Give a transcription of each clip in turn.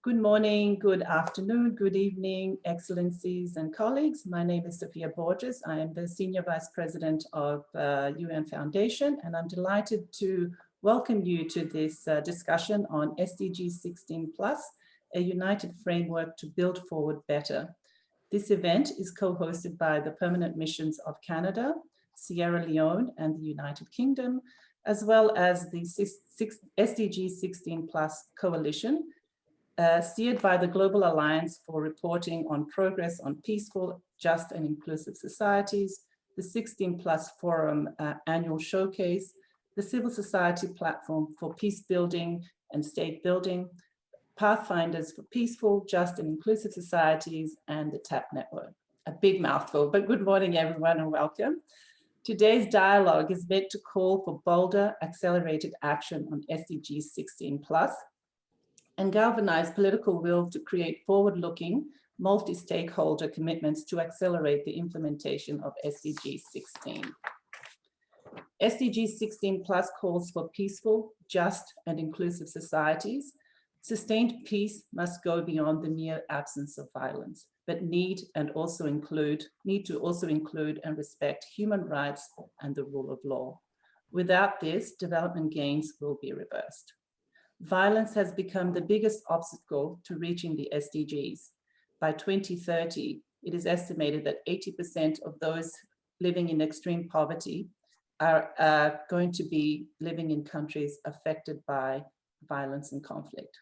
Good morning, good afternoon, good evening, Excellencies and colleagues. My name is Sofia Borges. I am the Senior Vice President of UN Foundation, and I'm delighted to welcome you to this discussion on SDG16+, a united framework to build forward better. This event is co-hosted by the Permanent Missions of Canada, Sierra Leone, and the United Kingdom, as well as the SDG16+ Coalition, steered by the Global Alliance for Reporting on Progress on Peaceful, Just and Inclusive Societies, the 16+ Forum Annual Showcase, the Civil Society Platform for Peace Building and State Building, Pathfinders for Peaceful, Just and Inclusive Societies, and the TAP Network. A big mouthful, but good morning everyone and welcome. Today's dialogue is meant to call for bolder, accelerated action on SDG 16+, and galvanize political will to create forward-looking, multi-stakeholder commitments to accelerate the implementation of SDG 16. SDG 16+ calls for peaceful, just, and inclusive societies. Sustained peace must go beyond the mere absence of violence, but need to also include and respect human rights and the rule of law. Without this, development gains will be reversed. Violence has become the biggest obstacle to reaching the SDGs. By 2030, it is estimated that 80% of those living in extreme poverty are going to be living in countries affected by violence and conflict.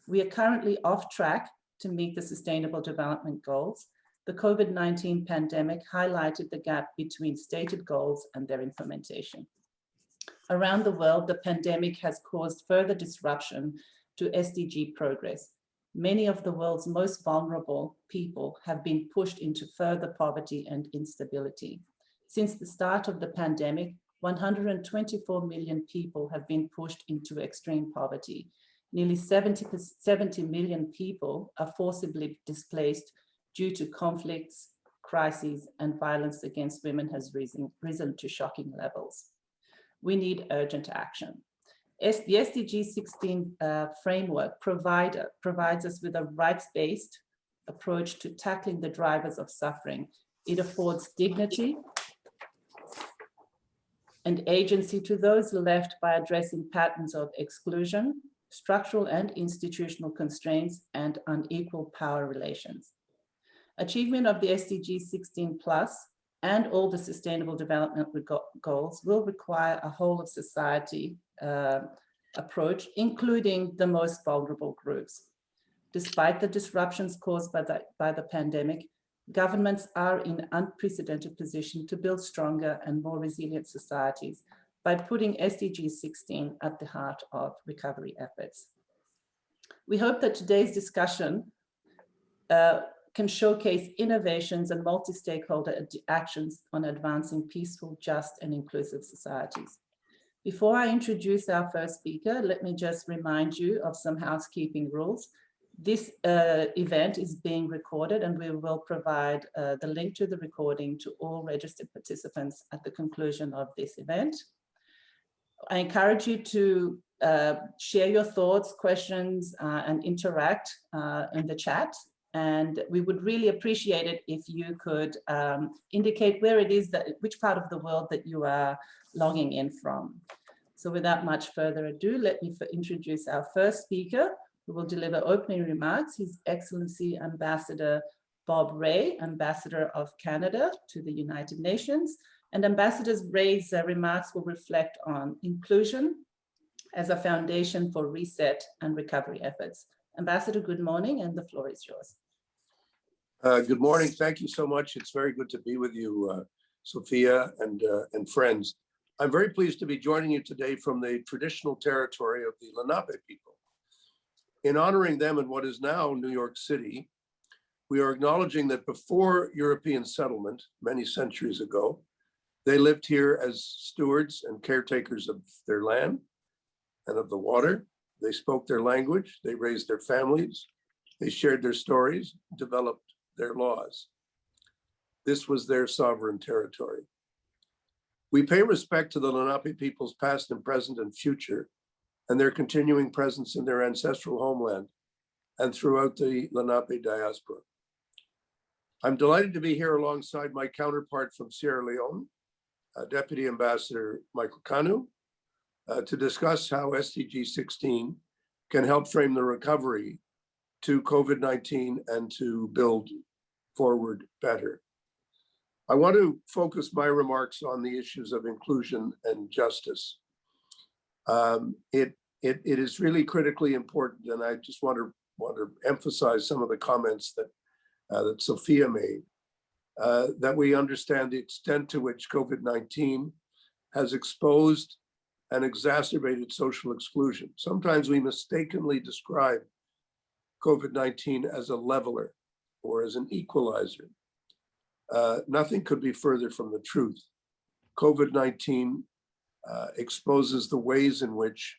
We are currently off track to meet the Sustainable Development Goals. The COVID-19 pandemic highlighted the gap between stated goals and their implementation. Around the world, the pandemic has caused further disruption to SDG progress. Many of the world's most vulnerable people have been pushed into further poverty and instability. Since the start of the pandemic, 124 million people have been pushed into extreme poverty. Nearly 70 million people are forcibly displaced due to conflicts, crises, and violence against women has risen to shocking levels. We need urgent action. The SDG 16 framework provides us with a rights-based approach to tackling the drivers of suffering. It affords dignity and agency to those left by addressing patterns of exclusion, structural and institutional constraints, and unequal power relations. Achievement of the SDG 16+ and all the Sustainable Development Goals will require a whole of society approach, including the most vulnerable groups. Despite the disruptions caused by the pandemic, governments are in unprecedented position to build stronger and more resilient societies by putting SDG 16 at the heart of recovery efforts. We hope that today's discussion can showcase innovations and multi-stakeholder actions on advancing peaceful, just, and inclusive societies. Before I introduce our first speaker, let me just remind you of some housekeeping rules. This event is being recorded, and we will provide the link to the recording to all registered participants at the conclusion of this event. I encourage you to share your thoughts, questions, and interact in the chat. And we would really appreciate it if you could indicate where it is which part of the world that you are logging in from. So without much further ado, let me introduce our first speaker, who will deliver opening remarks, His Excellency Ambassador Bob Rae, Ambassador of Canada to the United Nations. And Ambassador Rae's remarks will reflect on inclusion as a foundation for reset and recovery efforts. Ambassador, good morning, and the floor is yours. Good morning. Thank you so much. It's very good to be with you, Sofia and friends. I'm very pleased to be joining you today from the traditional territory of the Lenape people. In honoring them in what is now New York City, we are acknowledging that before European settlement, many centuries ago, they lived here as stewards and caretakers of their land and of the water. They spoke their language, they raised their families, they shared their stories, developed their laws. This was their sovereign territory. We pay respect to the Lenape peoples past and present and future, and their continuing presence in their ancestral homeland, and throughout the Lenape diaspora. I'm delighted to be here alongside my counterpart from Sierra Leone, Deputy Ambassador Michael Kanu, to discuss how SDG16 can help frame the recovery to COVID-19 and to build forward better. I want to focus my remarks on the issues of inclusion and justice. It is really critically important, and I just want to emphasize some of the comments that that Sofia made, that we understand the extent to which COVID-19 has exposed and exacerbated social exclusion. Sometimes we mistakenly describe COVID-19 as a leveler or as an equalizer. Nothing could be further from the truth. COVID-19 exposes the ways in which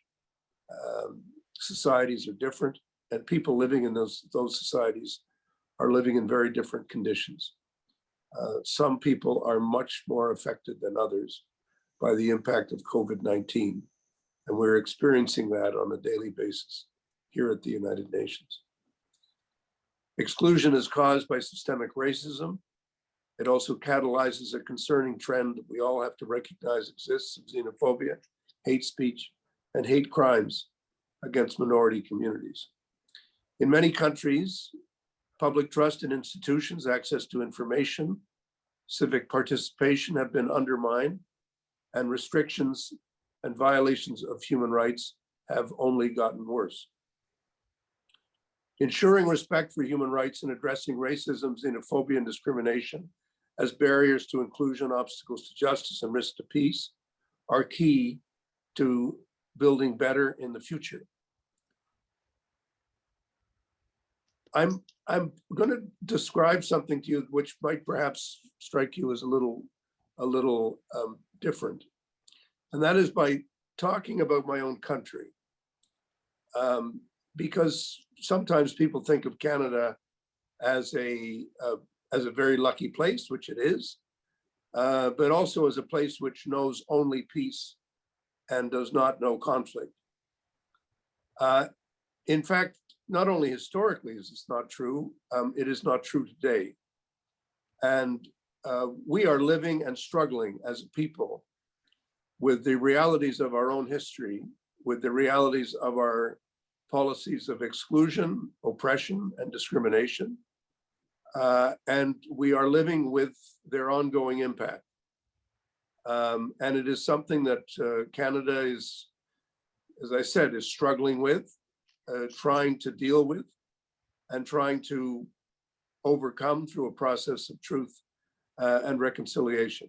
societies are different, and people living in those societies are living in very different conditions. Some people are much more affected than others by the impact of COVID-19, and we're experiencing that on a daily basis here at the United Nations. Exclusion is caused by systemic racism. It also catalyzes a concerning trend that we all have to recognize exists of xenophobia, hate speech, and hate crimes against minority communities. In many countries, public trust in institutions, access to information, civic participation have been undermined, and restrictions and violations of human rights have only gotten worse. Ensuring respect for human rights and addressing racism, xenophobia, and discrimination as barriers to inclusion, obstacles to justice, and risk to peace are key to building better in the future. I'm going to describe something to you which might perhaps strike you as a little different, and that is by talking about my own country, because sometimes people think of Canada as a very lucky place, which it is, but also as a place which knows only peace and does not know conflict. In fact, not only historically is this not true, it is not true today. And we are living and struggling as a people with the realities of our own history, with the realities of our policies of exclusion, oppression, and discrimination. And we are living with their ongoing impact. And it is something that Canada is, as I said, is struggling with, trying to deal with, and trying to overcome through a process of truth and reconciliation.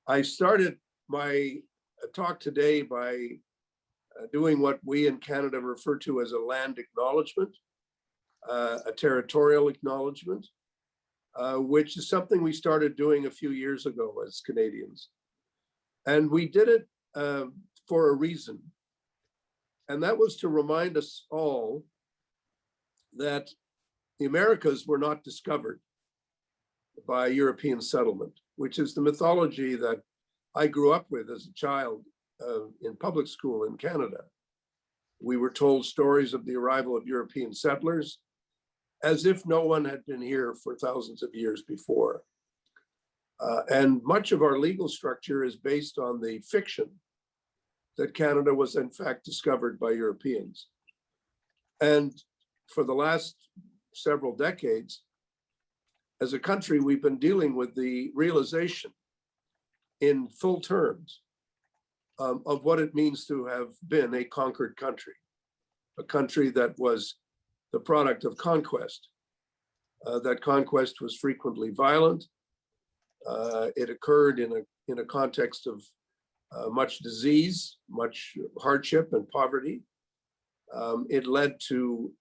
I started my talk today by doing what we in Canada refer to as a land acknowledgement, a territorial acknowledgement, which is something we started doing a few years ago as Canadians. And we did it for a reason. And that was to remind us all that the Americas were not discovered by European settlement, which is the mythology that I grew up with as a child in public school in Canada. We were told stories of the arrival of European settlers as if no one had been here for thousands of years before. And much of our legal structure is based on the fiction that Canada was in fact discovered by Europeans. And for the last several decades, as a country, we've been dealing with the realization in full terms of what it means to have been a conquered country, a country that was the product of conquest. That conquest was frequently violent. It occurred in a context of much disease, much hardship and poverty. It led to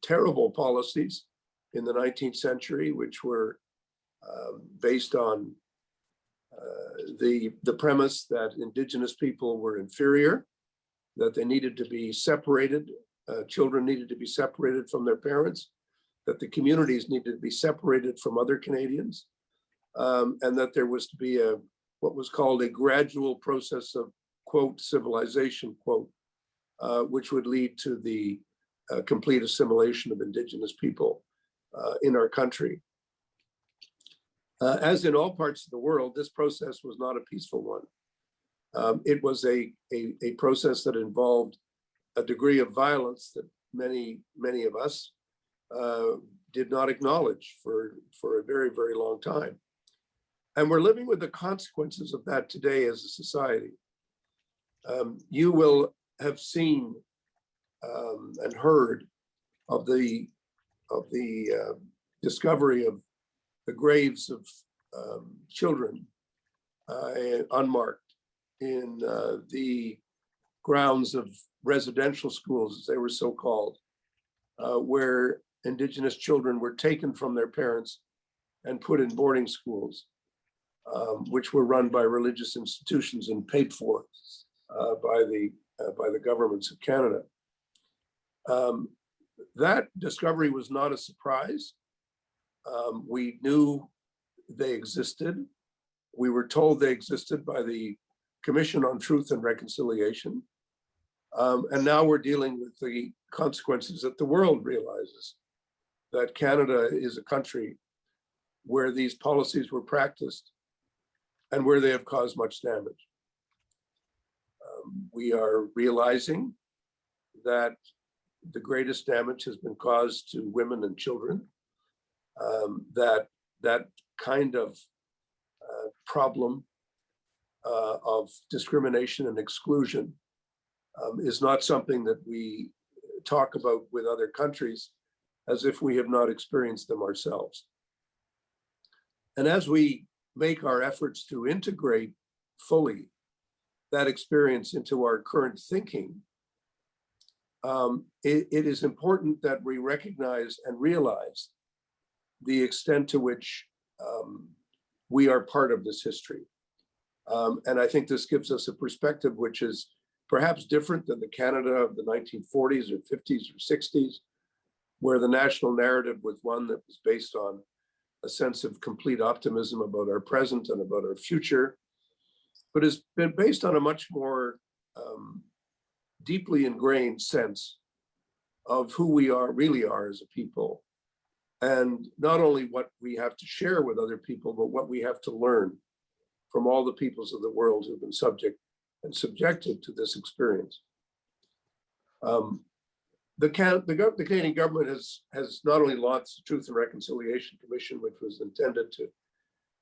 terrible policies in the 19th century, which were based on the premise that Indigenous people were inferior, that they needed to be separated, children needed to be separated from their parents, that the communities needed to be separated from other Canadians, and that there was to be what was called a gradual process of, quote, civilization, quote, which would lead to the complete assimilation of Indigenous people in our country. As in all parts of the world, this process was not a peaceful one. It was a process that involved a degree of violence that many of us did not acknowledge for a very, very long time. And we're living with the consequences of that today as a society. You will have seen and heard of the discovery of the graves of children unmarked in the grounds of residential schools, as they were so called, where Indigenous children were taken from their parents and put in boarding schools, which were run by religious institutions and paid for by the governments of Canada. That discovery was not a surprise. We knew they existed. We were told they existed by the Commission on Truth and Reconciliation. And now we're dealing with the consequences that the world realizes that Canada is a country where these policies were practiced and where they have caused much damage. We are realizing that the greatest damage has been caused to women and children, that kind of problem of discrimination and exclusion is not something that we talk about with other countries as if we have not experienced them ourselves. And as we make our efforts to integrate fully that experience into our current thinking, it is important that we recognize and realize the extent to which we are part of this history. And I think this gives us a perspective which is perhaps different than the Canada of the 1940s or 50s or 60s, where the national narrative was one that was based on a sense of complete optimism about our present and about our future, but has been based on a much more deeply ingrained sense of who we really are as a people, and not only what we have to share with other people, but what we have to learn from all the peoples of the world who've been subject and subjected to this experience. The Canadian government has not only launched the Truth and Reconciliation Commission, which was intended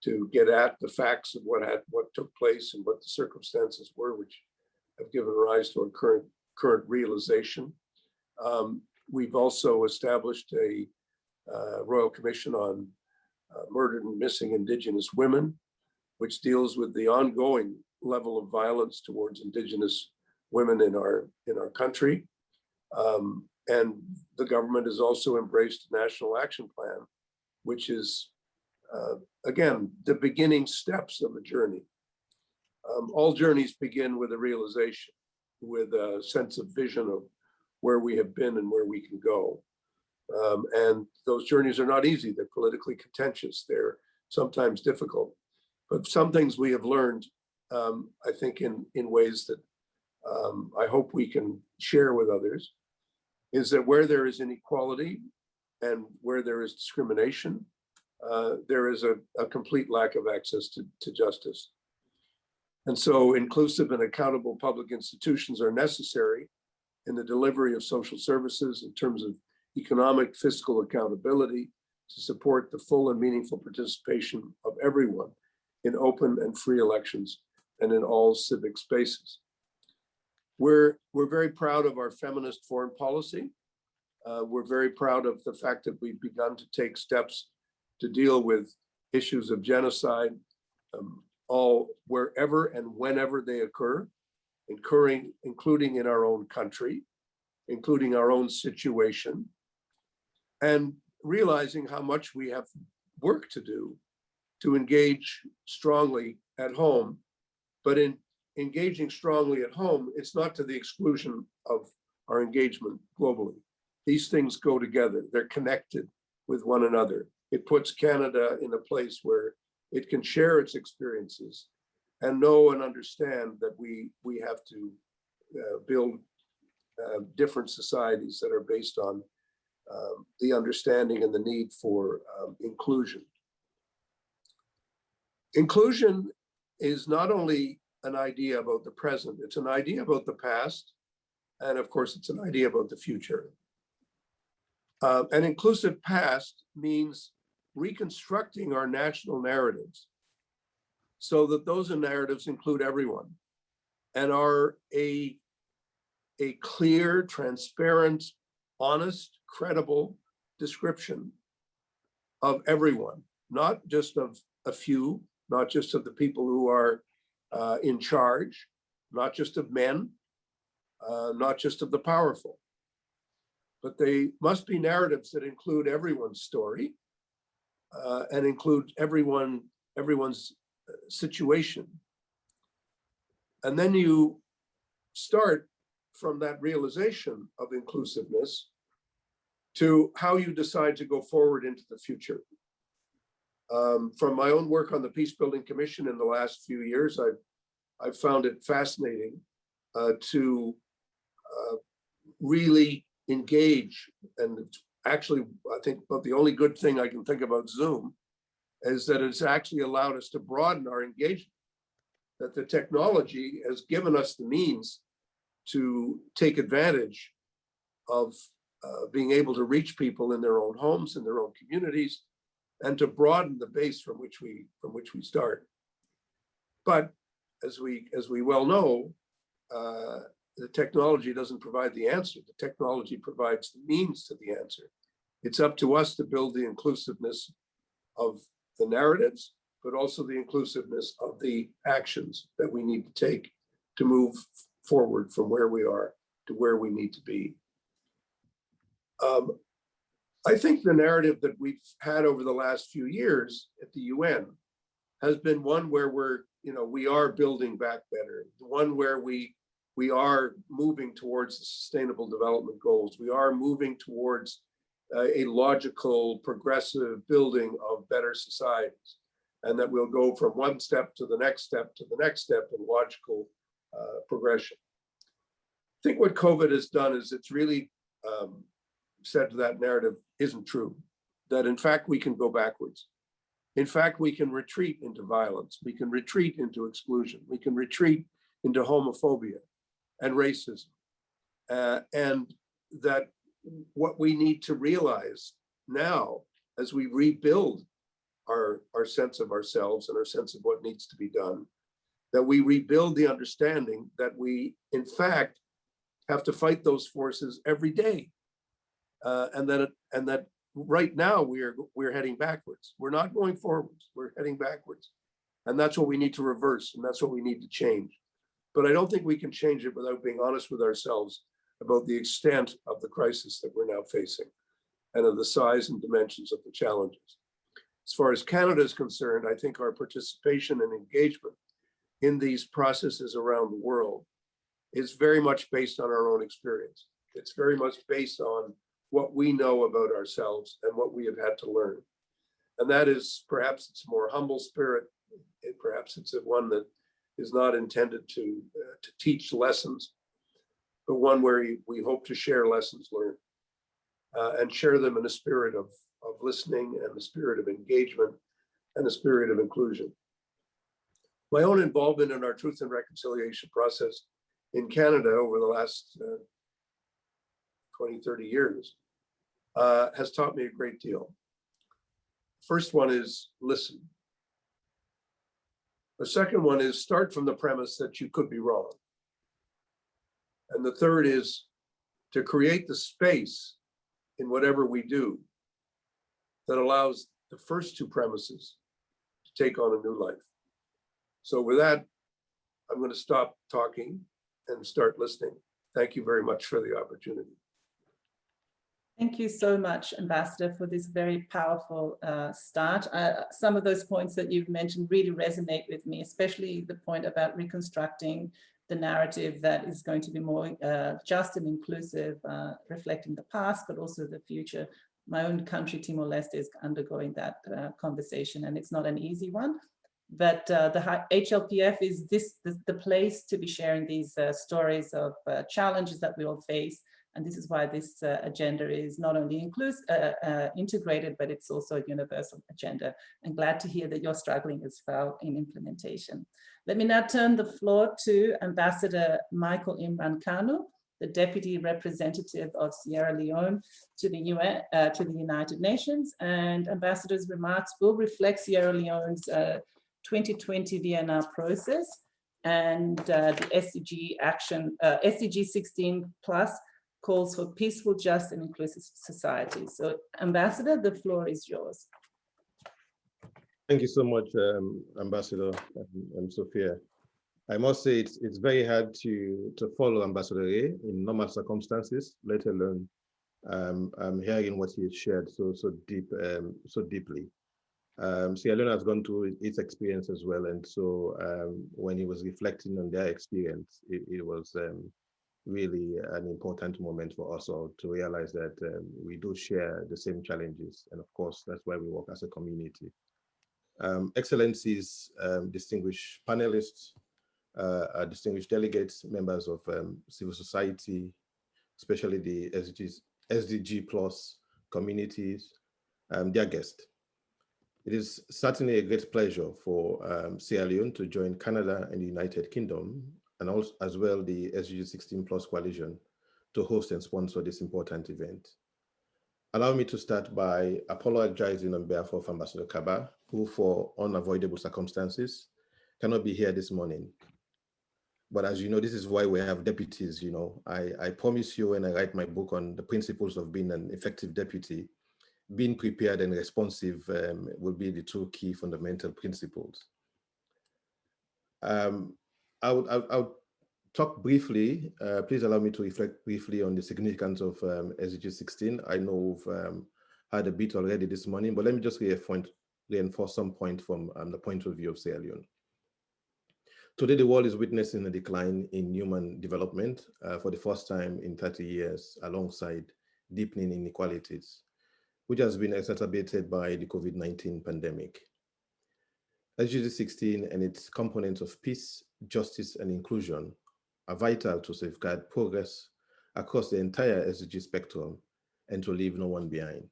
to get at the facts of what took place and what the circumstances were, which have given rise to our current realization. We've also established a Royal Commission on Murdered and Missing Indigenous Women, which deals with the ongoing level of violence towards Indigenous women in our country. And the government has also embraced a national action plan, which is, again, the beginning steps of a journey. All journeys begin with a realization, with a sense of vision of where we have been and where we can go. And those journeys are not easy. They're politically contentious. They're sometimes difficult. But some things we have learned, I think, in ways that I hope we can share with others, is that where there is inequality and where there is discrimination, there is a complete lack of access to justice. And so inclusive and accountable public institutions are necessary in the delivery of social services in terms of economic, fiscal accountability to support the full and meaningful participation of everyone in open and free elections and in all civic spaces. We're very proud of our feminist foreign policy. We're very proud of the fact that we've begun to take steps to deal with issues of genocide, all wherever and whenever they occur, including in our own country, including our own situation, and realizing how much we have work to do to engage strongly at home. But in engaging strongly at home, it's not to the exclusion of our engagement globally. These things go together. They're connected with one another. It puts Canada in a place where it can share its experiences and know and understand that we have to build different societies that are based on the understanding and the need for inclusion. Inclusion is not only an idea about the present, it's an idea about the past, and of course, it's an idea about the future. An inclusive past means reconstructing our national narratives so that those narratives include everyone and are a clear, transparent, honest, credible description of everyone, not just of a few, not just of the people who are in charge, not just of men, not just of the powerful. But they must be narratives that include everyone's story and include everyone's situation. And then you start from that realization of inclusiveness to how you decide to go forward into the future. From my own work on the Peace Building Commission in the last few years, I've found it fascinating to really engage. And actually, I think about the only good thing I can think about Zoom is that it's actually allowed us to broaden our engagement, that the technology has given us the means to take advantage of being able to reach people in their own homes, in their own communities, and to broaden the base from which we start. But as we well know, the technology doesn't provide the answer. The technology provides the means to the answer. It's up to us to build the inclusiveness of the narratives, but also the inclusiveness of the actions that we need to take to move forward from where we are to where we need to be. I think the narrative that we've had over the last few years at the UN has been one where we are building back better, the one where we are moving towards the Sustainable Development Goals. We are moving towards a logical, progressive building of better societies, and that we'll go from one step to the next step to the next step in logical progression. I think what COVID has done is it's really said that narrative isn't true, that in fact we can go backwards. In fact, we can retreat into violence, we can retreat into exclusion, we can retreat into homophobia and racism, and that what we need to realize now as we rebuild our sense of ourselves and our sense of what needs to be done, that we rebuild the understanding that we in fact have to fight those forces every day, and that right now we're heading backwards. We're not going forwards, we're heading backwards, and that's what we need to reverse, and that's what we need to change. But I don't think we can change it without being honest with ourselves about the extent of the crisis that we're now facing and of the size and dimensions of the challenges. As far as Canada is concerned, I think our participation and engagement in these processes around the world is very much based on our own experience. It's very much based on what we know about ourselves and what we have had to learn. And that is, perhaps it's a more humble spirit, perhaps it's one that is not intended to teach lessons, but one where we hope to share lessons learned and share them in a spirit of listening and a spirit of engagement and a spirit of inclusion. My own involvement in our Truth and Reconciliation process in Canada over the last 20, 30 years has taught me a great deal. First one is listen. The second one is start from the premise that you could be wrong. And the third is to create the space in whatever we do that allows the first two premises to take on a new life. So with that, I'm going to stop talking and start listening. Thank you very much for the opportunity. Thank you so much, Ambassador, for this very powerful start. Some of those points that you've mentioned really resonate with me, especially the point about reconstructing the narrative that is going to be more just and inclusive, reflecting the past, but also the future. My own country, Timor-Leste, is undergoing that conversation, and it's not an easy one. But the HLPF is the place to be sharing these stories of challenges that we all face. And this is why this agenda is not only integrated, but it's also a universal agenda. I'm glad to hear that you're struggling as well in implementation. Let me now turn the floor to Ambassador Michael Imran Kanu, the Deputy Representative of Sierra Leone to the UN, to the United Nations. And Ambassador's remarks will reflect Sierra Leone's 2020 VNR process and the SDG16 plus calls for peaceful, just, and inclusive societies. So, Ambassador, the floor is yours. Thank you so much, Ambassador and Sofia. I must say it's very hard to follow Ambassador A in normal circumstances, let alone hearing what he has shared so deeply. Sierra Leone has gone through its experience as well, and so when he was reflecting on their experience, it was really an important moment for us all to realize that we do share the same challenges, and of course that's why we work as a community. Excellencies, distinguished panelists, distinguished delegates, members of civil society, especially the SDG plus communities, dear guests. It is certainly a great pleasure for Sierra Leone to join Canada and the United Kingdom, and also as well the SDG16 Plus Coalition to host and sponsor this important event. Allow me to start by apologizing on behalf of Ambassador Kaba, who for unavoidable circumstances cannot be here this morning. But as you know, this is why we have deputies. You know, I promise you when I write my book on the principles of being an effective deputy, being prepared and responsive will be the two key fundamental principles. I'll talk briefly. Please allow me to reflect briefly on the significance of SDG16. I know we've had a bit already this morning, but let me just reinforce some point from the point of view of Sierra Leone. Today, the world is witnessing a decline in human development for the first time in 30 years, alongside deepening inequalities, which has been exacerbated by the COVID-19 pandemic. SDG16 and its components of peace, justice, and inclusion are vital to safeguard progress across the entire SDG spectrum and to leave no one behind.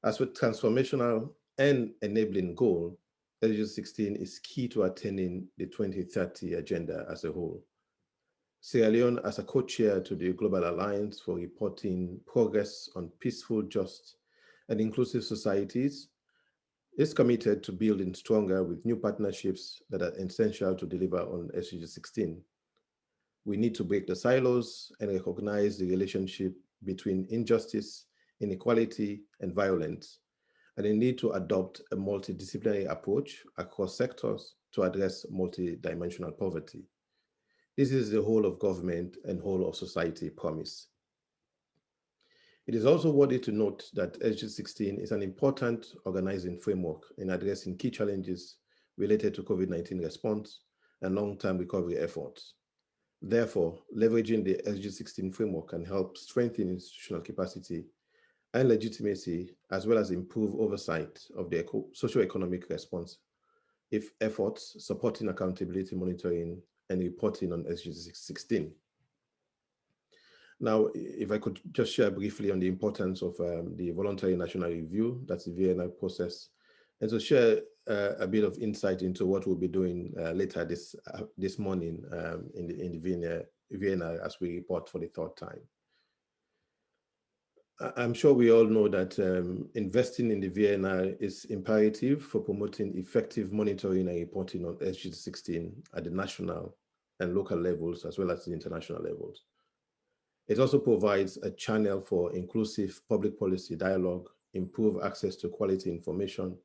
As with transformational and enabling goal, SDG16 is key to attaining the 2030 agenda as a whole. Sierra Leone, as a co-chair to the Global Alliance for reporting progress on peaceful, just, and inclusive societies, is committed to building stronger with new partnerships that are essential to deliver on SDG16. We need to break the silos and recognize the relationship between injustice, inequality, and violence, and the need to adopt a multidisciplinary approach across sectors to address multidimensional poverty. This is the whole of government and whole of society promise. It is also worthy to note that SDG16 is an important organizing framework in addressing key challenges related to COVID-19 response and long-term recovery efforts. Therefore, leveraging the SDG16 framework can help strengthen institutional capacity and legitimacy, as well as improve oversight of the socio-economic response if efforts supporting accountability monitoring and reporting on SDG16. Now, if I could just share briefly on the importance of the voluntary national review, that's the VNR process, and to share a bit of insight into what we'll be doing later this morning in the VNR as we report for the third time. I'm sure we all know that investing in the VNR is imperative for promoting effective monitoring and reporting on SDG16 at the national and local levels, as well as the international levels. It also provides a channel for inclusive public policy dialogue, improve access to quality information,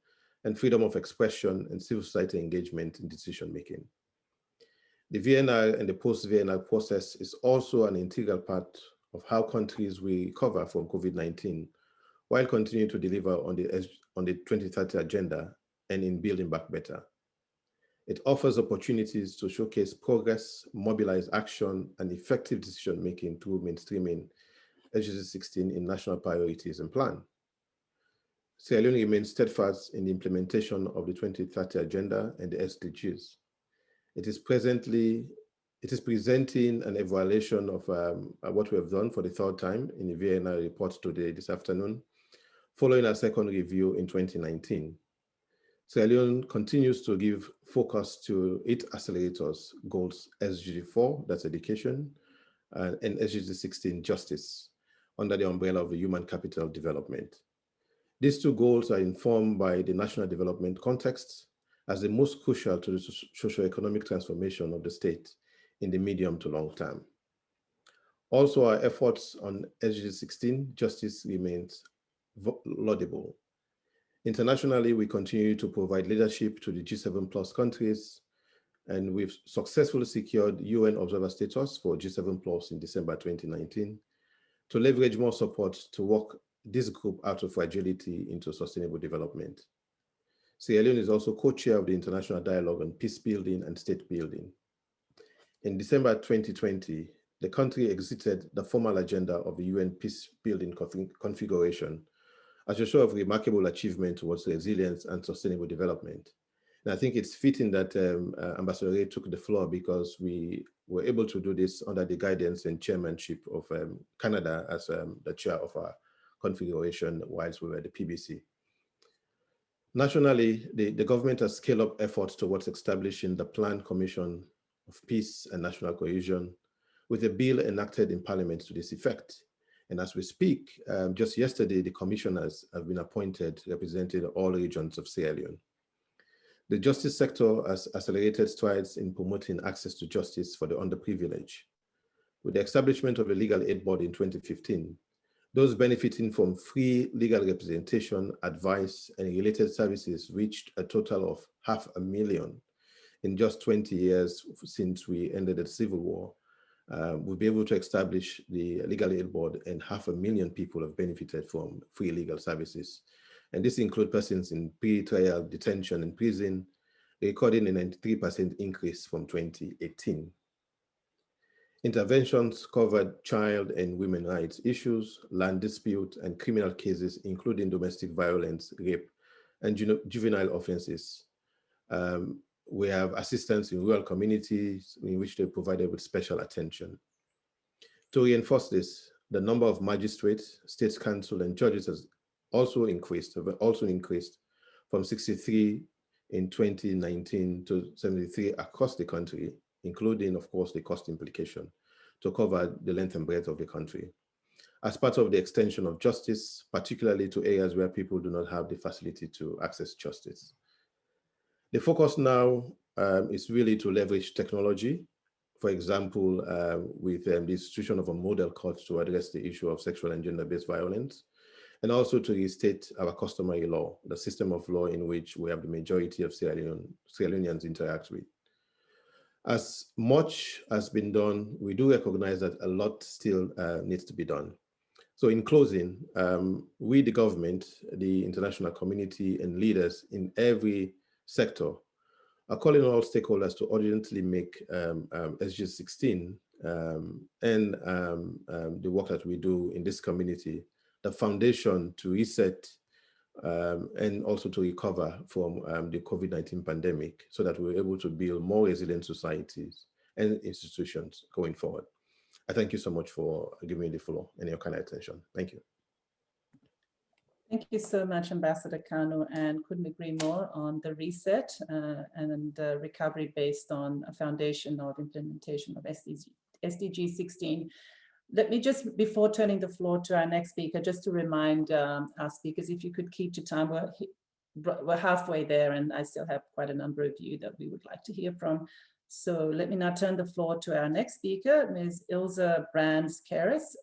and freedom of expression and civil society engagement in decision-making. The VNR and the post-VNR process is also an integral part of how countries will recover from COVID-19 while continuing to deliver on the 2030 agenda and in building back better. It offers opportunities to showcase progress, mobilize action, and effective decision-making through mainstreaming SDG16 in national priorities and plan. Sierra Leone remains steadfast in the implementation of the 2030 Agenda and the SDGs. It is presenting an evaluation of what we have done for the third time in the VNI report this afternoon, following our second review in 2019. Sierra Leone continues to give focus to its accelerators goals, SDG4, that's education, and SDG16, justice, under the umbrella of the human capital development. These two goals are informed by the national development context as the most crucial to the socio-economic transformation of the state in the medium to long term. Also, our efforts on SDG16 justice remains laudable. Internationally, we continue to provide leadership to the G7+ countries, and we've successfully secured UN observer status for G7+ in December 2019 to leverage more support to work this group out of fragility into sustainable development. Sierra Leone is also co-chair of the International Dialogue on Peace Building and State Building. In December 2020, the country exited the formal agenda of the UN Peace Building configuration as a show of remarkable achievement towards resilience and sustainable development. And I think it's fitting that Ambassador Ray took the floor because we were able to do this under the guidance and chairmanship of Canada as the chair of our configuration whilst we were at the PBC. Nationally, the government has scaled up efforts towards establishing the Planned Commission of Peace and National Cohesion with a bill enacted in Parliament to this effect. And as we speak, just yesterday, the commissioners have been appointed representing all regions of Sierra Leone. The justice sector has accelerated strides in promoting access to justice for the underprivileged. With the establishment of a legal aid board in 2015, those benefiting from free legal representation, advice, and related services reached a total of 500,000 in just 20 years since we ended the Civil War. We'll be able to establish the legal aid board, and 500,000 people have benefited from free legal services. And this includes persons in pre-trial detention and prison, recording a 93% increase from 2018. Interventions covered child and women rights issues, land dispute, and criminal cases, including domestic violence, rape, and juvenile offenses. We have assistance in rural communities in which they're provided with special attention. To reinforce this, the number of magistrates, state council, and judges has also increased from 63 in 2019 to 73 across the country, including, of course, the cost implication, to cover the length and breadth of the country. As part of the extension of justice, particularly to areas where people do not have the facility to access justice. The focus now is really to leverage technology, for example, with the institution of a model court to address the issue of sexual and gender-based violence, and also to restate our customary law, the system of law in which we have the majority of Sierra Leoneans interact with. As much has been done, we do recognize that a lot still needs to be done. So in closing, we, the government, the international community, and leaders in every sector are calling on all stakeholders to urgently make SDG16 and the work that we do in this community the foundation to reset and also to recover from the COVID-19 pandemic, so that we're able to build more resilient societies and institutions going forward. I thank you so much for giving me the floor and your kind attention. Thank you. Thank you so much, Ambassador Kanu, and couldn't agree more on the reset and recovery based on a foundation of implementation of SDG16. Let me just, before turning the floor to our next speaker, just to remind our speakers, if you could keep to time, we're halfway there, and I still have quite a number of you that we would like to hear from. So let me now turn the floor to our next speaker, Ms. Ize Brand Kehris,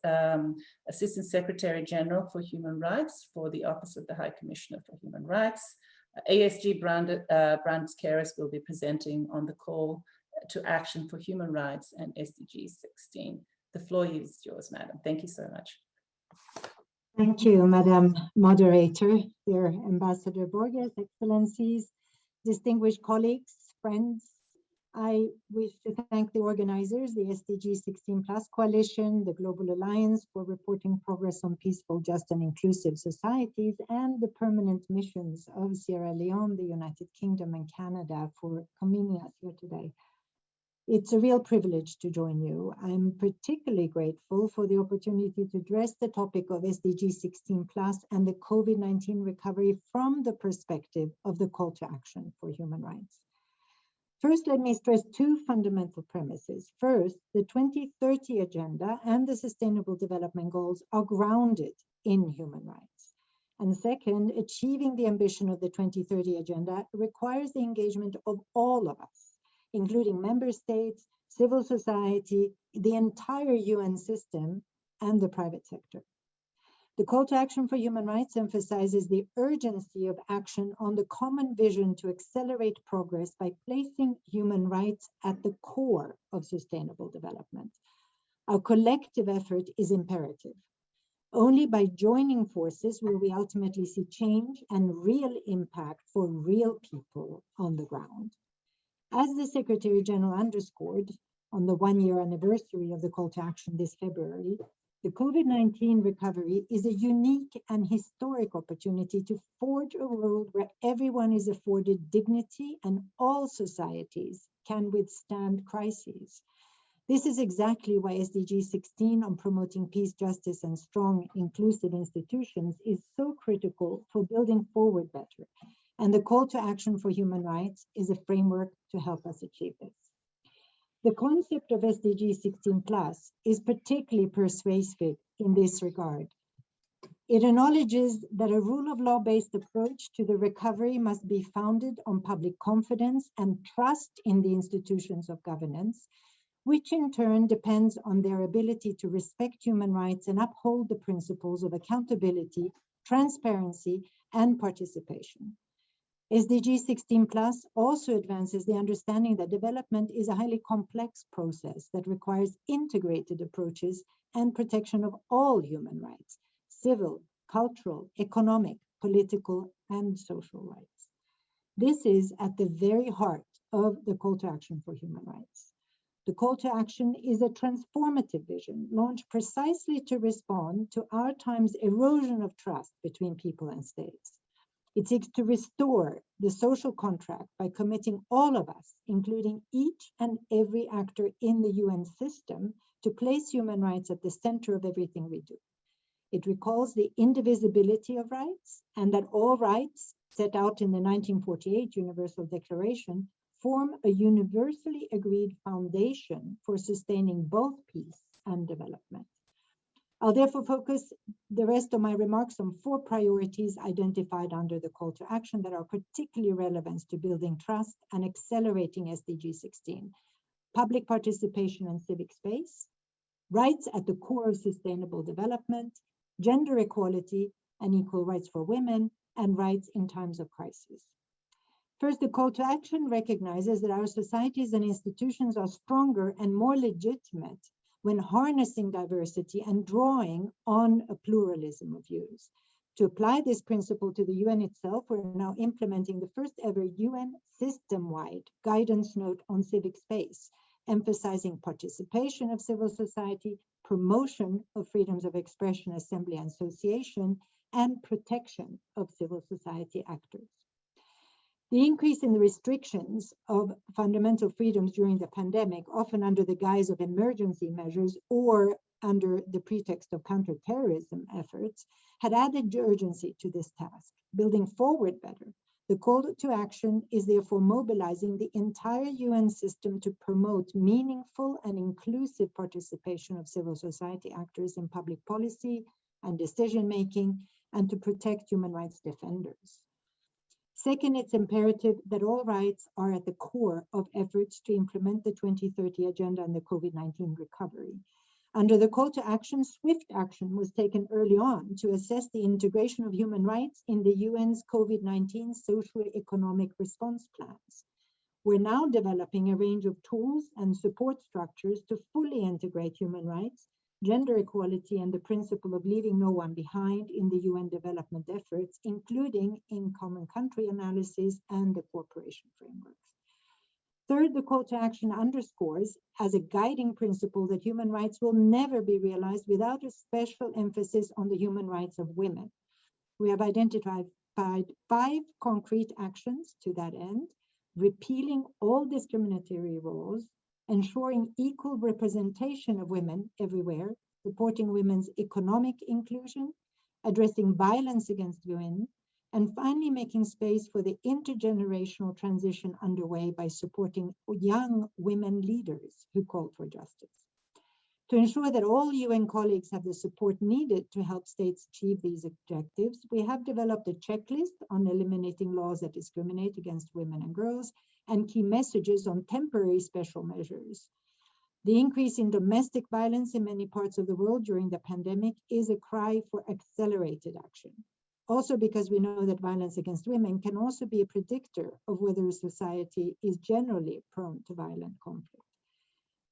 Assistant Secretary General for Human Rights for the Office of the High Commissioner for Human Rights. Ize Brand Kehris will be presenting on the call to action for human rights and SDG16. The floor is yours, madam. Thank you so much. Thank you, Madam Moderator, dear Ambassador Borges, Excellencies, distinguished colleagues, friends, I wish to thank the organizers, the SDG16 Plus Coalition, the Global Alliance for Reporting Progress on Peaceful, Just and Inclusive Societies, and the permanent missions of Sierra Leone, the United Kingdom, and Canada for convening us here today. It's a real privilege to join you. I'm particularly grateful for the opportunity to address the topic of SDG16 Plus and the COVID-19 recovery from the perspective of the call to action for human rights. First, let me stress two fundamental premises. First, the 2030 Agenda and the Sustainable Development Goals are grounded in human rights. And second, achieving the ambition of the 2030 Agenda requires the engagement of all of us, including member states, civil society, the entire UN system, and the private sector. The call to action for human rights emphasizes the urgency of action on the common vision to accelerate progress by placing human rights at the core of sustainable development. Our collective effort is imperative. Only by joining forces will we ultimately see change and real impact for real people on the ground. As the Secretary General underscored on the one-year anniversary of the call to action this February, the COVID-19 recovery is a unique and historic opportunity to forge a world where everyone is afforded dignity and all societies can withstand crises. This is exactly why SDG 16 on promoting peace, justice, and strong, inclusive institutions is so critical for building forward better. And the call to action for human rights is a framework to help us achieve this. The concept of SDG 16 Plus is particularly persuasive in this regard. It acknowledges that a rule of law-based approach to the recovery must be founded on public confidence and trust in the institutions of governance, which in turn depends on their ability to respect human rights and uphold the principles of accountability, transparency, and participation. SDG 16 Plus also advances the understanding that development is a highly complex process that requires integrated approaches and protection of all human rights, civil, cultural, economic, political, and social rights. This is at the very heart of the call to action for human rights. The call to action is a transformative vision launched precisely to respond to our time's erosion of trust between people and states. It seeks to restore the social contract by committing all of us, including each and every actor in the UN system, to place human rights at the center of everything we do. It recalls the indivisibility of rights and that all rights set out in the 1948 Universal Declaration form a universally agreed foundation for sustaining both peace and development. I'll therefore focus the rest of my remarks on four priorities identified under the call to action that are particularly relevant to building trust and accelerating SDG 16. Public participation and civic space, rights at the core of sustainable development, gender equality and equal rights for women, and rights in times of crisis. First, the call to action recognizes that our societies and institutions are stronger and more legitimate when harnessing diversity and drawing on a pluralism of views. To apply this principle to the UN itself, we're now implementing the first ever UN system-wide guidance note on civic space, emphasizing participation of civil society, promotion of freedoms of expression, assembly, and association, and protection of civil society actors. The increase in the restrictions of fundamental freedoms during the pandemic, often under the guise of emergency measures or under the pretext of counterterrorism efforts, had added urgency to this task. Building forward better, the call to action is therefore mobilizing the entire UN system to promote meaningful and inclusive participation of civil society actors in public policy and decision-making, and to protect human rights defenders. Second, it's imperative that all rights are at the core of efforts to implement the 2030 Agenda and the COVID-19 recovery. Under the call to action, swift action was taken early on to assess the integration of human rights in the UN's COVID-19 socio-economic response plans. We're now developing a range of tools and support structures to fully integrate human rights, gender equality, and the principle of leaving no one behind in the UN development efforts, including in common country analysis and the cooperation frameworks. Third, the call to action underscores as a guiding principle that human rights will never be realized without a special emphasis on the human rights of women. We have identified 5 concrete actions to that end: repealing all discriminatory roles, ensuring equal representation of women everywhere, supporting women's economic inclusion, addressing violence against women, and finally making space for the intergenerational transition underway by supporting young women leaders who call for justice. To ensure that all UN colleagues have the support needed to help states achieve these objectives, we have developed a checklist on eliminating laws that discriminate against women and girls and key messages on temporary special measures. The increase in domestic violence in many parts of the world during the pandemic is a cry for accelerated action. Also because we know that violence against women can also be a predictor of whether a society is generally prone to violent conflict.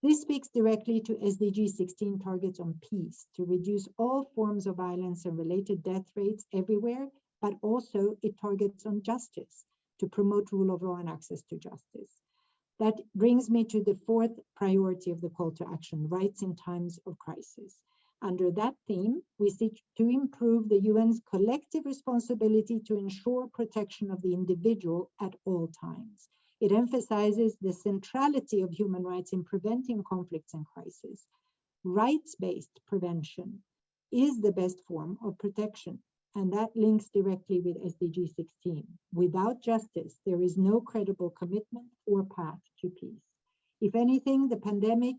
This speaks directly to SDG16 targets on peace, to reduce all forms of violence and related death rates everywhere, but also it targets on justice, to promote rule of law and access to justice. That brings me to the 4th priority of the call to action, rights in times of crisis. Under that theme, we seek to improve the UN's collective responsibility to ensure protection of the individual at all times. It emphasizes the centrality of human rights in preventing conflicts and crises. Rights-based prevention is the best form of protection, and that links directly with SDG 16. Without justice, there is no credible commitment or path to peace. If anything, the pandemic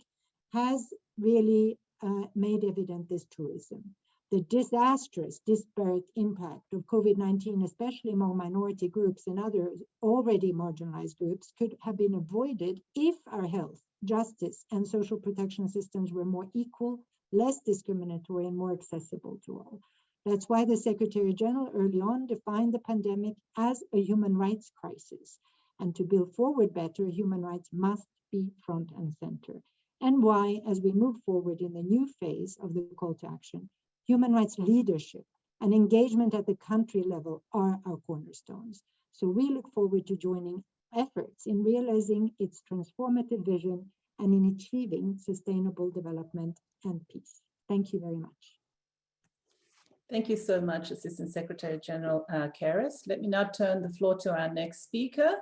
has really made evident this truism. The disastrous, disparate impact of COVID-19, especially among minority groups and other already marginalized groups, could have been avoided if our health, justice, and social protection systems were more equal, less discriminatory, and more accessible to all. That's why the Secretary General early on defined the pandemic as a human rights crisis. And to build forward better, human rights must be front and center. And why, as we move forward in the new phase of the call to action, human rights leadership and engagement at the country level are our cornerstones. So we look forward to joining efforts in realizing its transformative vision and in achieving sustainable development and peace. Thank you very much. Thank you so much, Assistant Secretary General Kehris. Let me now turn the floor to our next speaker.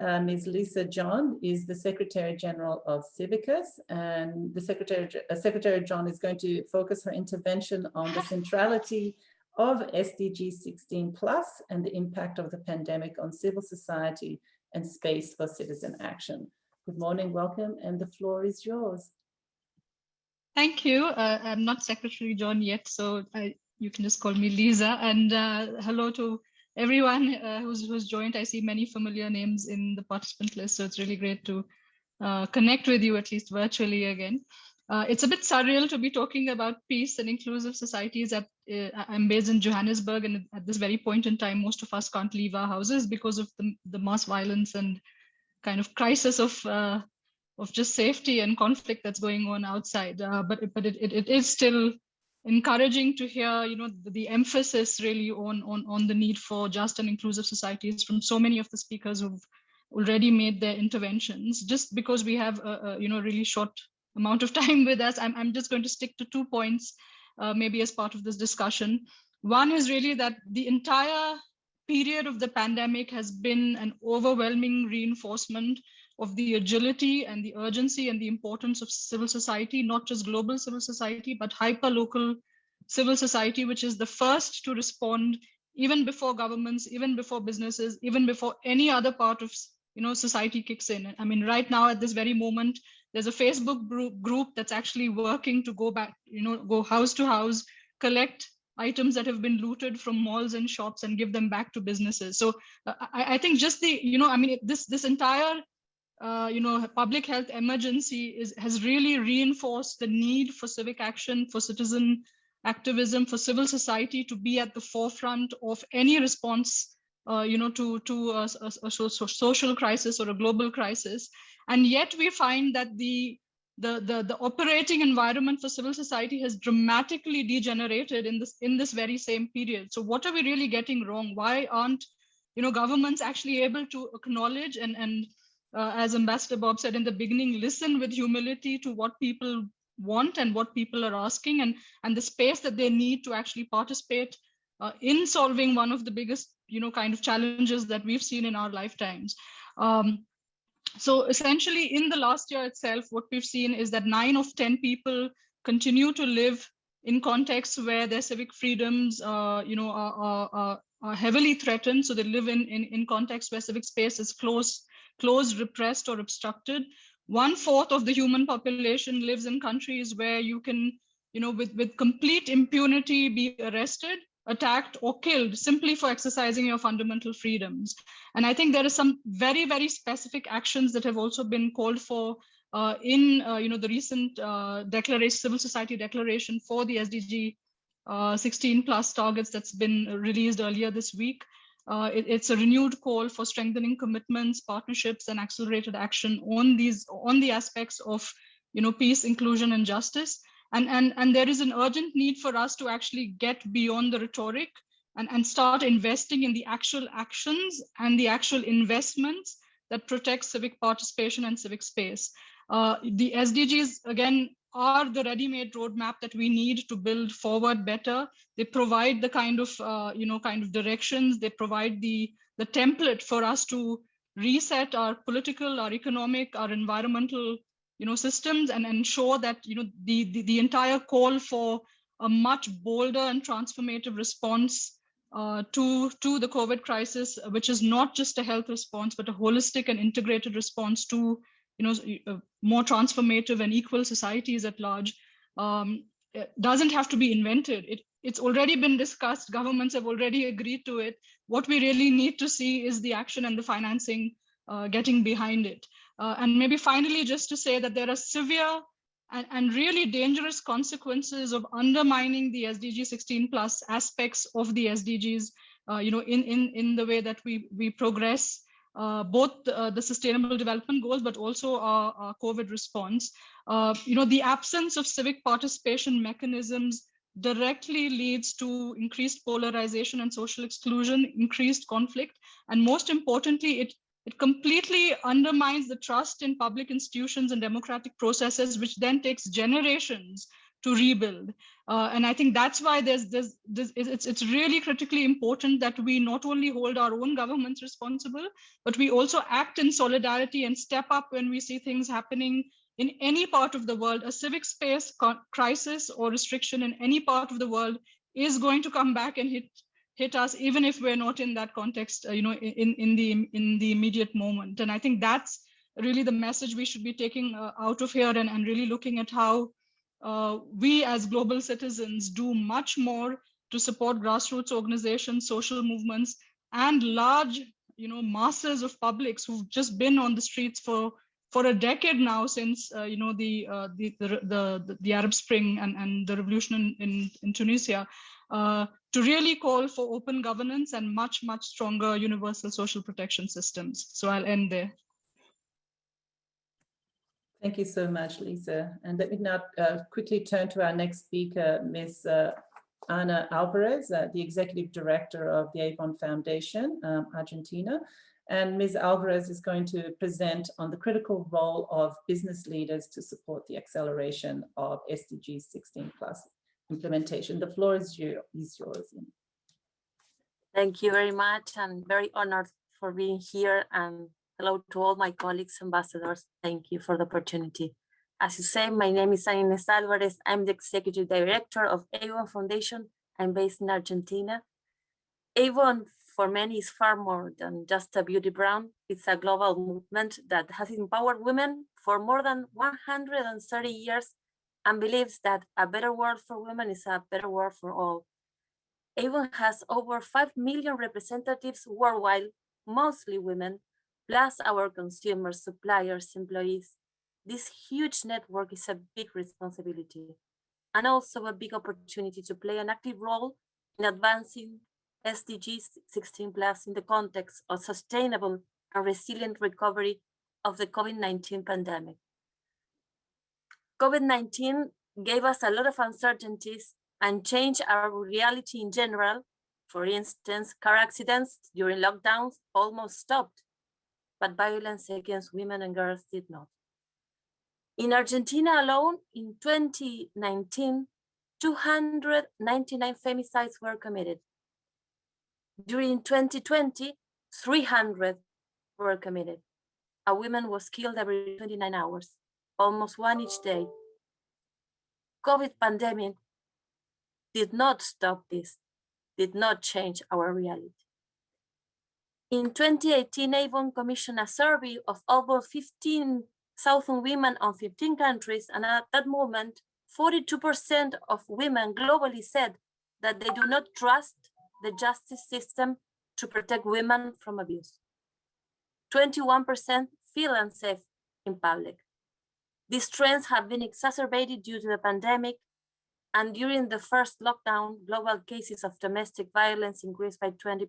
Ms. Lysa John is the Secretary General of Civicus, and the Secretary John is going to focus her intervention on the centrality of SDG16 plus and the impact of the pandemic on civil society and space for citizen action. Good morning, welcome, and the floor is yours. Thank you. I'm not Secretary John yet, so you can just call me Lysa. And hello to everyone who's joined. I see many familiar names in the participant list, so it's really great to connect with you, at least virtually again. It's a bit surreal to be talking about peace and inclusive societies. I'm based in Johannesburg, and at this very point in time, most of us can't leave our houses because of the mass violence and kind of crisis of just safety and conflict that's going on outside. But it is still encouraging to hear, the emphasis really on the need for just and inclusive societies from so many of the speakers who've already made their interventions. Just because we have a really short amount of time with us, I'm just going to stick to 2 points, maybe as part of this discussion. One is really that the entire period of the pandemic has been an overwhelming reinforcement of the agility and the urgency and the importance of civil society, not just global civil society, but hyper-local civil society, which is the first to respond even before governments, even before businesses, even before any other part of society kicks in. I mean, right now at this very moment, there's a Facebook group that's actually working to go back, go house to house, collect items that have been looted from malls and shops and give them back to businesses. So I think just this entire public health emergency has really reinforced the need for civic action, for citizen activism, for civil society to be at the forefront of any response, to a social crisis or a global crisis. And yet we find that the operating environment for civil society has dramatically degenerated in this very same period. So what are we really getting wrong? Why aren't governments actually able to acknowledge and as Ambassador Bob said in the beginning, listen with humility to what people want and what people are asking, and the space that they need to actually participate in solving one of the biggest, kind of challenges that we've seen in our lifetimes. So essentially, in the last year itself, what we've seen is that 9 of 10 people continue to live in contexts where their civic freedoms, are heavily threatened. So they live in contexts where civic space is closed, repressed, or obstructed. 1/4 of the human population lives in countries where you can, with complete impunity, be arrested, attacked, or killed simply for exercising your fundamental freedoms. And I think there are some very, very specific actions that have also been called for in the recent civil society declaration for the SDG 16 plus targets that's been released earlier this week. It's a renewed call for strengthening commitments, partnerships, and accelerated action on the aspects of peace, inclusion, and justice. And there is an urgent need for us to actually get beyond the rhetoric and start investing in the actual actions and the actual investments that protect civic participation and civic space. The SDGs, again, are the ready-made roadmap that we need to build forward better. They provide the kind of directions. They provide the template for us to reset our political, our economic, our environmental, systems, and ensure that the entire call for a much bolder and transformative response to the COVID crisis, which is not just a health response, but a holistic and integrated response to more transformative and equal societies at large, it doesn't have to be invented. It's already been discussed. Governments have already agreed to it. What we really need to see is the action and the financing getting behind it. And maybe finally, just to say that there are severe and really dangerous consequences of undermining the SDG 16 plus aspects of the SDGs, in the way that we progress both the Sustainable Development Goals, but also our COVID response. The absence of civic participation mechanisms directly leads to increased polarization and social exclusion, increased conflict, and most importantly, it completely undermines the trust in public institutions and democratic processes, which then takes generations to rebuild. And I think that's why it's really critically important that we not only hold our own governments responsible, but we also act in solidarity and step up when we see things happening in any part of the world. A civic space crisis or restriction in any part of the world is going to come back and hit us, even if we're not in that context, in the immediate moment. And I think that's really the message we should be taking out of here, and really looking at how we as global citizens do much more to support grassroots organizations, social movements, and large, masses of publics who've just been on the streets for a decade now, since the Arab Spring and the revolution in Tunisia, to really call for open governance and much, much stronger universal social protection systems. So I'll end there. Thank you so much, Lysa. And let me now quickly turn to our next speaker, Ms. Ines Alvarez, the Executive Director of the Avon Foundation, Argentina. And Ms. Alvarez is going to present on the critical role of business leaders to support the acceleration of SDG 16 plus implementation. The floor is yours. Thank you very much. I'm very honored for being here, and hello to all my colleagues, ambassadors. Thank you for the opportunity. As you say, my name is Ines Alvarez. I'm the Executive Director of Avon Foundation. I'm based in Argentina. Avon, for many, is far more than just a beauty brand. It's a global movement that has empowered women for more than 130 years and believes that a better world for women is a better world for all. Avon has over 5 million representatives worldwide, mostly women, plus our consumers, suppliers, employees. This huge network is a big responsibility and also a big opportunity to play an active role in advancing SDGs 16 plus in the context of sustainable and resilient recovery of the COVID-19 pandemic. COVID-19 gave us a lot of uncertainties and changed our reality in general. For instance, car accidents during lockdowns almost stopped. but violence against women and girls did not. In Argentina alone, in 2019, 299 femicides were committed. During 2020, 300 were committed. A woman was killed every 29 hours, almost one each day. COVID pandemic did not stop this, did not change our reality. In 2018, Avon commissioned a survey of over 15,000 women on 15 countries, and at that moment, 42% of women globally said that they do not trust the justice system to protect women from abuse. 21% feel unsafe in public. These trends have been exacerbated due to the pandemic, and during the first lockdown, global cases of domestic violence increased by 20%.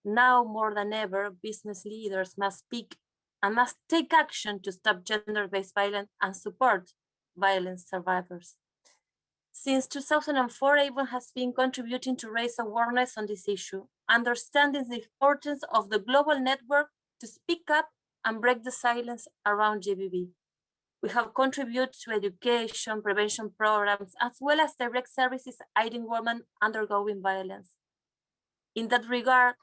Now more than ever, business leaders must speak and must take action to stop gender-based violence and support violence survivors. Since 2004, Avon has been contributing to raise awareness on this issue, understanding the importance of the global network to speak up and break the silence around GBV. We have contributed to education, prevention programs, as well as direct services aiding women undergoing violence. In that regard,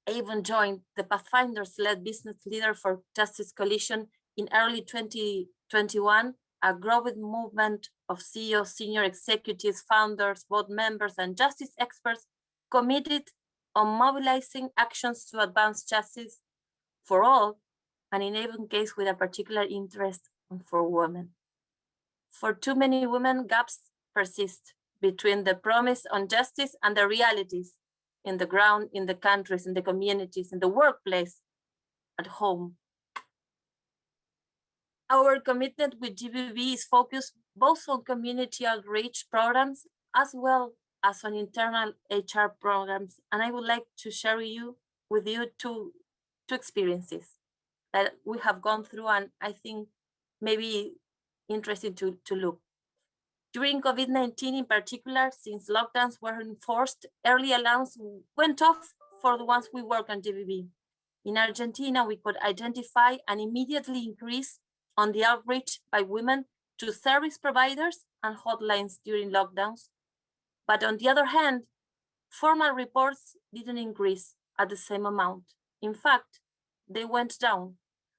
Avon joined the Pathfinders-led Business Leader for Justice Coalition in early 2021, a growing movement of CEOs, senior executives, founders, board members, and justice experts committed on mobilizing actions to advance justice for all, and in Avon case with a particular interest for women. For too many women, gaps persist between the promise on justice and the realities in the ground, in the countries, in the communities, in the workplace, at home. Our commitment with GBV is focused both on community outreach programs as well as on internal HR programs. And I would like to share with you two experiences that we have gone through, and I think maybe interesting to look. During COVID-19 in particular, since lockdowns were enforced, early alarms went off for the ones we work on GBV. In Argentina, we could identify and immediately increase on the outreach by women to service providers and hotlines during lockdowns. But on the other hand, formal reports didn't increase at the same amount. In fact, they went down,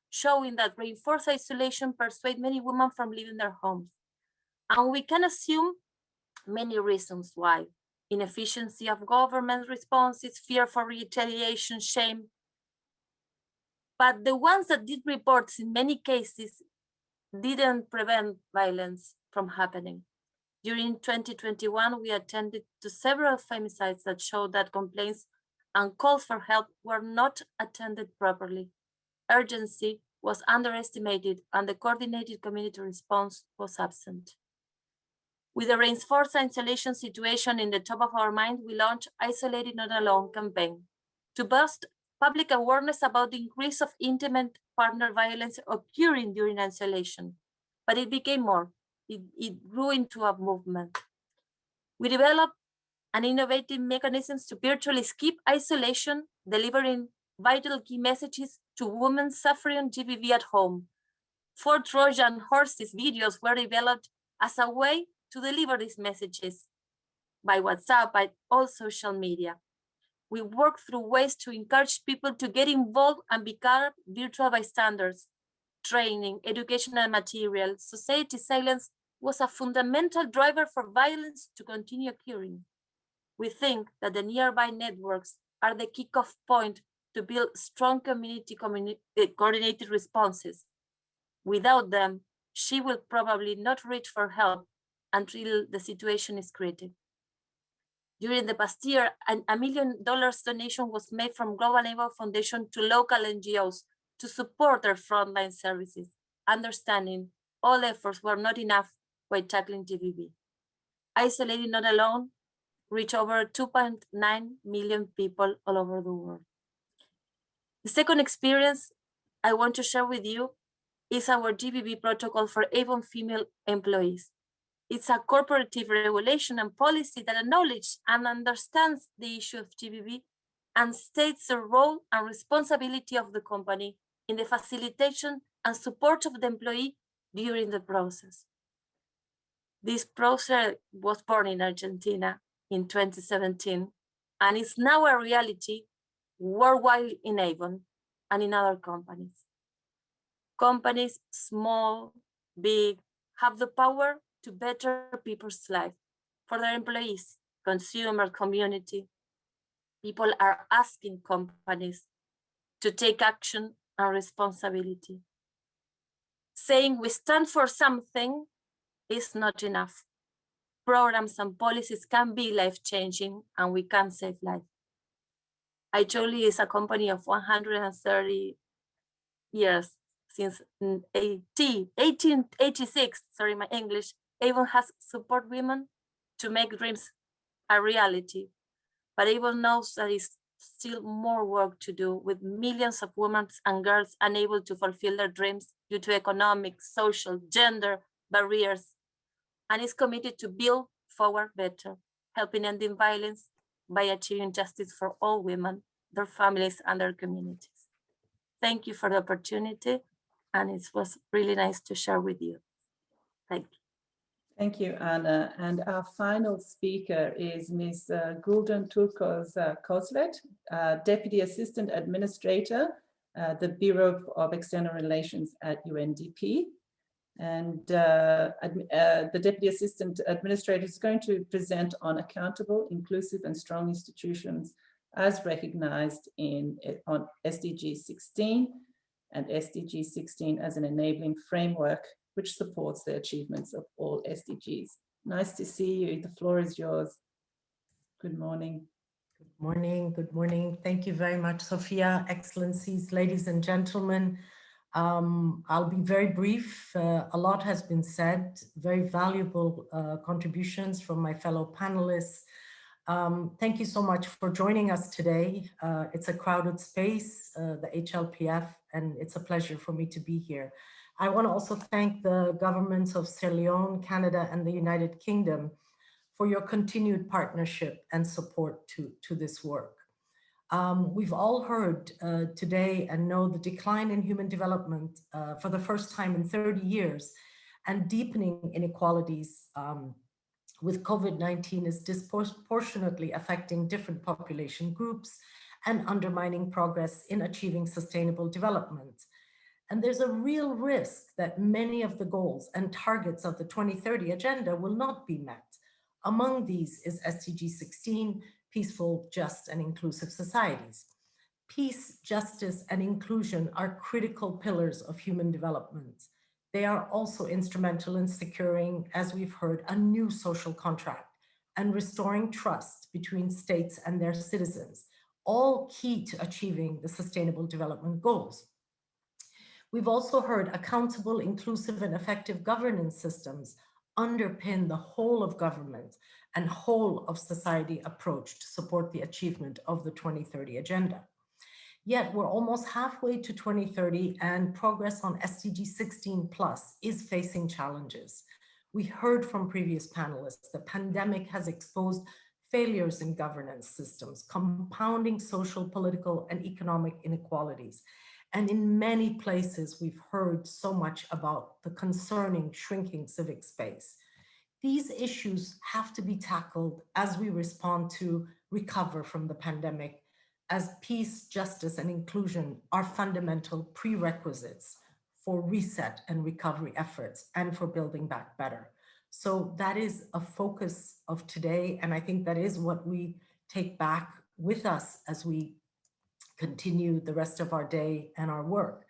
showing that reinforced isolation persuaded many women from leaving their homes. And we can assume many reasons why: inefficiency of government responses, fear for retaliation, shame. But the ones that did reports in many cases didn't prevent violence from happening. During 2021, we attended to several femicides that showed that complaints and calls for help were not attended properly. Urgency was underestimated and the coordinated community response was absent. With the reinforced isolation situation in the top of our mind, we launched Isolated Not Alone campaign to boost public awareness about the increase of intimate partner violence occurring during isolation. But it became more. It grew into a movement. We developed an innovative mechanisms to virtually skip isolation, delivering vital key messages to women suffering GBV at home. 4 Trojan horses videos were developed as a way to deliver these messages by WhatsApp, by all social media. We work through ways to encourage people to get involved and become virtual bystanders. Training, educational material, society silence was a fundamental driver for violence to continue occurring. We think that the nearby networks are the kickoff point to build strong community coordinated responses. Without them, she will probably not reach for help until the situation is critical. During the past year, $1 million donation was made from Global Naval Foundation to local NGOs to support their frontline services, understanding all efforts were not enough while tackling GBV. Isolated Not Alone reached over 2.9 million people all over the world. The second experience I want to share with you is our GBV protocol for Avon female employees. It's a corporative regulation and policy that acknowledges and understands the issue of GBV and states the role and responsibility of the company in the facilitation and support of the employee during the process. This process was born in Argentina in 2017 and is now a reality worldwide in Avon and in other companies. Companies, small, big, have the power to better people's life for their employees, consumer, community. People are asking companies to take action and responsibility. Saying we stand for something is not enough. Programs and policies can be life-changing and we can save lives. HLPF is a company of 130 years. Since 1886, sorry, my English, Avon has supported women to make dreams a reality. But Avon knows that is still more work to do with millions of women and girls unable to fulfill their dreams due to economic, social, gender barriers, and is committed to build forward better, helping ending violence by achieving justice for all women, their families, and their communities. Thank you for the opportunity, and it was really nice to share with you. Thank you. Thank you, Anna. And our final speaker is Ms. Gulden Turkoz-Cosslett, Deputy Assistant Administrator, the Bureau of External Relations at UNDP. And the Deputy Assistant Administrator is going to present on accountable, inclusive, and strong institutions as recognized on SDG16 and SDG16 as an enabling framework which supports the achievements of all SDGs. Nice to see you. The floor is yours. Good morning. Good morning. Good morning. Thank you very much, Sofia. Excellencies, ladies and gentlemen. I'll be very brief. A lot has been said, very valuable contributions from my fellow panelists. Thank you so much for joining us today. It's a crowded space, the HLPF, and it's a pleasure for me to be here. I want to also thank the governments of Sierra Leone, Canada, and the United Kingdom for your continued partnership and support to this work. We've all heard today and know the decline in human development for the first time in 30 years, and deepening inequalities with COVID-19 is disproportionately affecting different population groups and undermining progress in achieving sustainable development. And there's a real risk that many of the goals and targets of the 2030 agenda will not be met. Among these is SDG16, peaceful, just, and inclusive societies. Peace, justice, and inclusion are critical pillars of human development. They are also instrumental in securing, as we've heard, a new social contract and restoring trust between states and their citizens, all key to achieving the Sustainable Development Goals. We've also heard accountable, inclusive, and effective governance systems underpin the whole of government and whole of society approach to support the achievement of the 2030 agenda. Yet we're almost halfway to 2030 and progress on SDG 16+ is facing challenges. We heard from previous panelists, the pandemic has exposed failures in governance systems, compounding social, political, and economic inequalities. And in many places, we've heard so much about the concerning shrinking civic space. These issues have to be tackled as we respond to recover from the pandemic, as peace, justice, and inclusion are fundamental prerequisites for reset and recovery efforts and for building back better. So that is a focus of today, and I think that is what we take back with us as we continue the rest of our day and our work.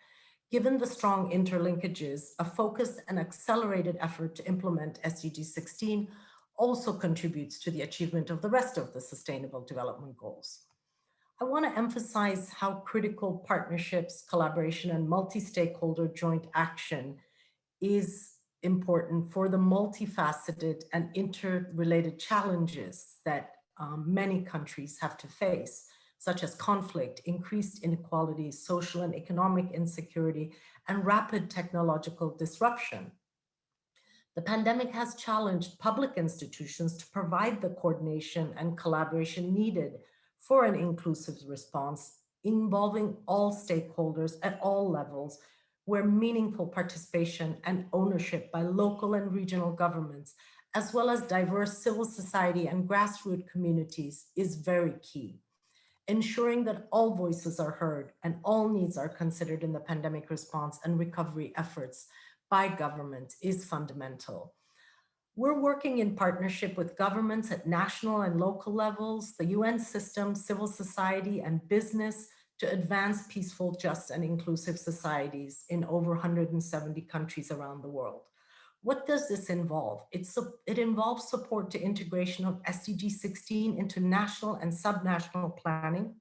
Given the strong interlinkages, a focused and accelerated effort to implement SDG 16 also contributes to the achievement of the rest of the Sustainable Development Goals. I want to emphasize how critical partnerships, collaboration, and multi-stakeholder joint action is important for the multifaceted and interrelated challenges that many countries have to face, such as conflict, increased inequalities, social and economic insecurity, and rapid technological disruption. The pandemic has challenged public institutions to provide the coordination and collaboration needed for an inclusive response involving all stakeholders at all levels, where meaningful participation and ownership by local and regional governments, as well as diverse civil society and grassroots communities, is very key. Ensuring that all voices are heard and all needs are considered in the pandemic response and recovery efforts by government is fundamental. We're working in partnership with governments at national and local levels, the UN system, civil society, and business to advance peaceful, just, and inclusive societies in over 170 countries around the world. What does this involve? It involves support to integration of SDG16 into national and subnational planning,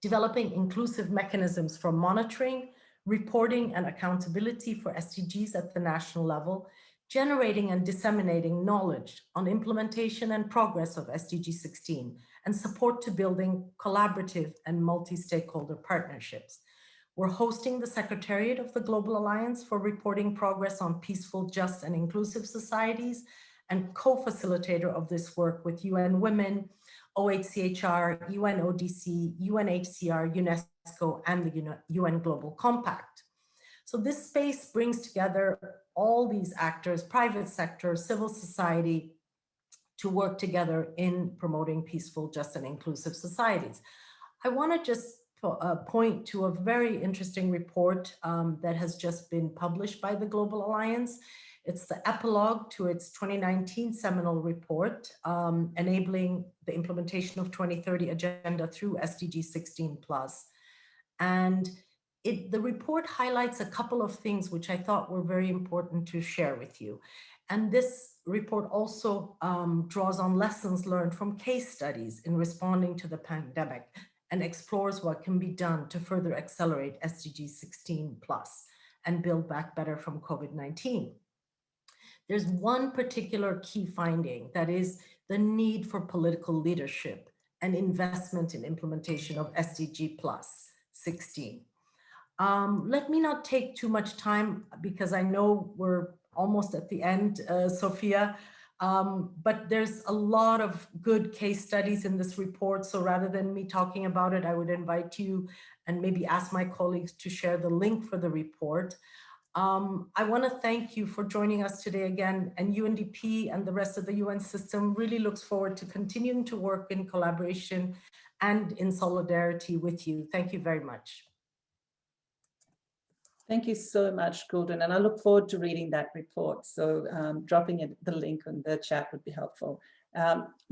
developing inclusive mechanisms for monitoring, reporting, and accountability for SDGs at the national level, generating and disseminating knowledge on implementation and progress of SDG16, and support to building collaborative and multi-stakeholder partnerships. We're hosting the Secretariat of the Global Alliance for reporting progress on peaceful, just, and inclusive societies, and co-facilitator of this work with UN Women, OHCHR, UNODC, UNHCR, UNESCO, and the UN Global Compact. So this space brings together all these actors, private sector, civil society, to work together in promoting peaceful, just, and inclusive societies. I want to just point to a very interesting report that has just been published by the Global Alliance. It's the epilogue to its 2019 seminal report, enabling the implementation of 2030 agenda through SDG 16+. And the report highlights a couple of things which I thought were very important to share with you. And this report also draws on lessons learned from case studies in responding to the pandemic and explores what can be done to further accelerate SDG 16+ and build back better from COVID-19. There's one particular key finding, that is the need for political leadership and investment in implementation of SDG 16. Let me not take too much time because I know we're almost at the end, Sofia, but there's a lot of good case studies in this report. So rather than me talking about it, I would invite you and maybe ask my colleagues to share the link for the report. I want to thank you for joining us today again, and UNDP and the rest of the UN system really looks forward to continuing to work in collaboration and in solidarity with you. Thank you very much. Thank you so much, Gulden, and I look forward to reading that report. So dropping the link on the chat would be helpful.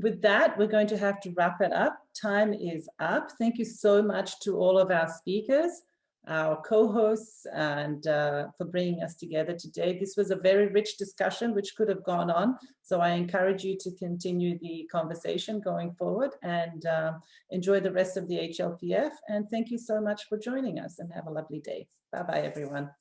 With that, we're going to have to wrap it up. Time is up. Thank you so much to all of our speakers, our co-hosts, and for bringing us together today. This was a very rich discussion which could have gone on. So I encourage you to continue the conversation going forward and enjoy the rest of the HLPF. And thank you so much for joining us, and have a lovely day. Bye-bye, everyone.